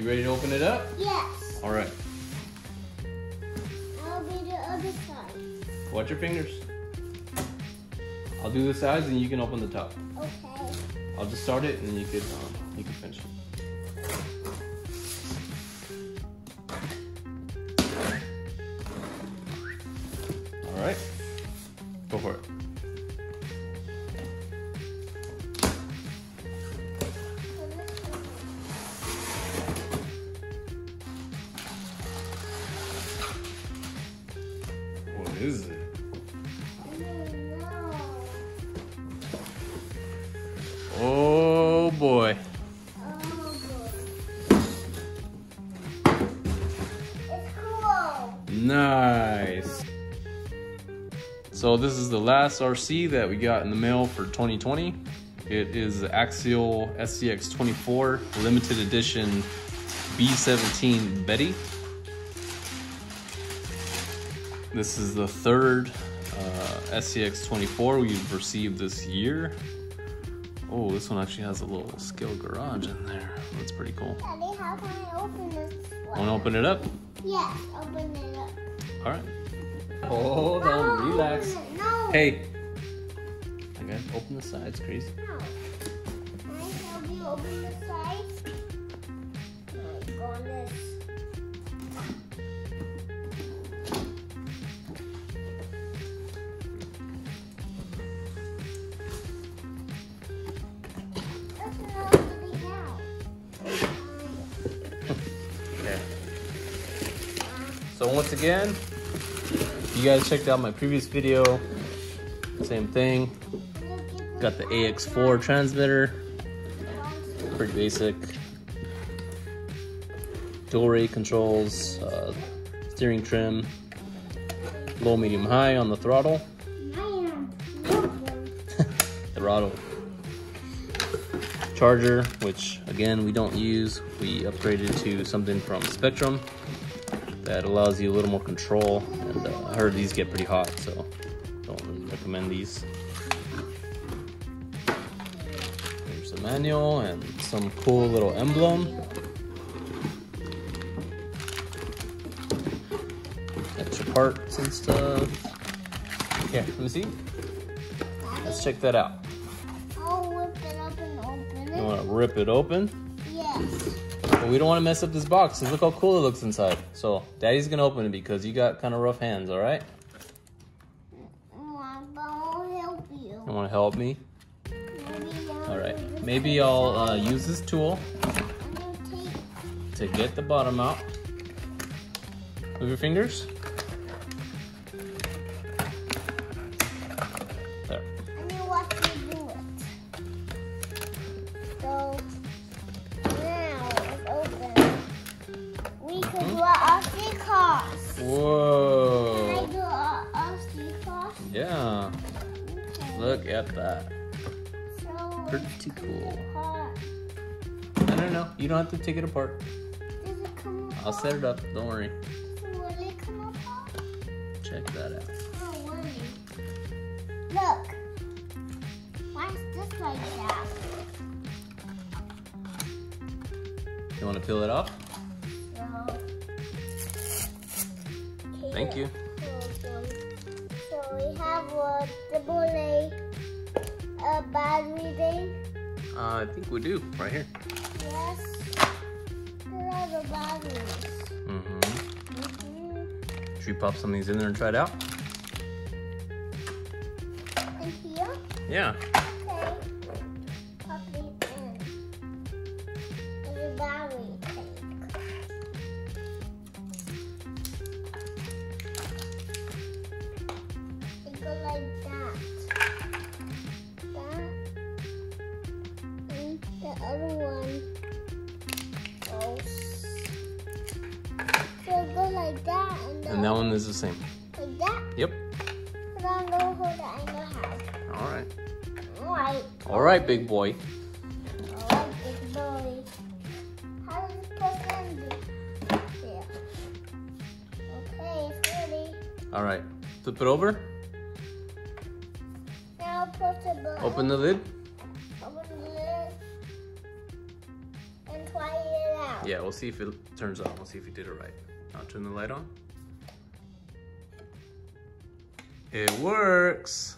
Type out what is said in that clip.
You ready to open it up? Yes. All right. I'll be the other side. Watch your fingers. I'll do the sides and you can open the top. Okay. I'll just start it and then you can finish it. All right. Go for it. What is it? Oh boy. It's cool. Nice. So this is the last RC that we got in the mail for 2020. It is the Axial SCX24 limited edition B17 Betty. This is the third SCX24 we've received this year. Oh, this one actually has a little scale garage in there. That's pretty cool. Daddy, how can I open this one? Want to open it up? Yes, open it up. All right. Hold on, relax. No. Hey. I gotta open the sides, crazy. No. Can I help you open the sides? Alright, go on this. Okay. So once again, you guys checked out my previous video. Same thing. Got the AX4 transmitter. Pretty basic. Dual rate controls, steering trim, low, medium, high on the throttle. Throttle. Charger, which again we don't use. We upgraded to something from Spectrum that allows you a little more control, and I heard these get pretty hot, so don't really recommend these. There's the manual and some cool little emblem. Extra parts and stuff. Here, let me see. Let's check that out. I'll whip it up and open it. You want to rip it open? Yes. But we don't want to mess up this box, because look how cool it looks inside. So Daddy's gonna open it because you got kind of rough hands, all right? But I'll help you. You want to help me? All right. Maybe I'll use this tool to get the bottom out. Move your fingers. There. I need what to do it. So now it's open. We can do an RC cars. Whoa. Can I do an RC cars? Yeah. Okay. Look at that. So Pretty cool. apart. No. You don't have to take it apart. Does it come apart? I'll set it up. Don't worry. Will it come apart? Check that out. Oh, really? Look. Why is this like that? You want to peel it off? So, Thank you. So we have a AA battery thing. I think we do. Right here. Yes. There are the batteries. Should we pop some of these in there and try it out? And here? Yeah. Okay. Pop it in. There's a battery tank. It goes like that. That. And the other one goes. So it goes like that. And that one is the same. Like that? Yep. But I don't know how I know how. All right. Alright. All right, big boy. Alright, big boy. How does it press in? There. Okay, it's ready. All right. Flip it over. Now push the button. Open the lid. Open the lid. And try it out. Yeah, we'll see if it turns on. We'll see if you did it right. I'll turn the light on. It works.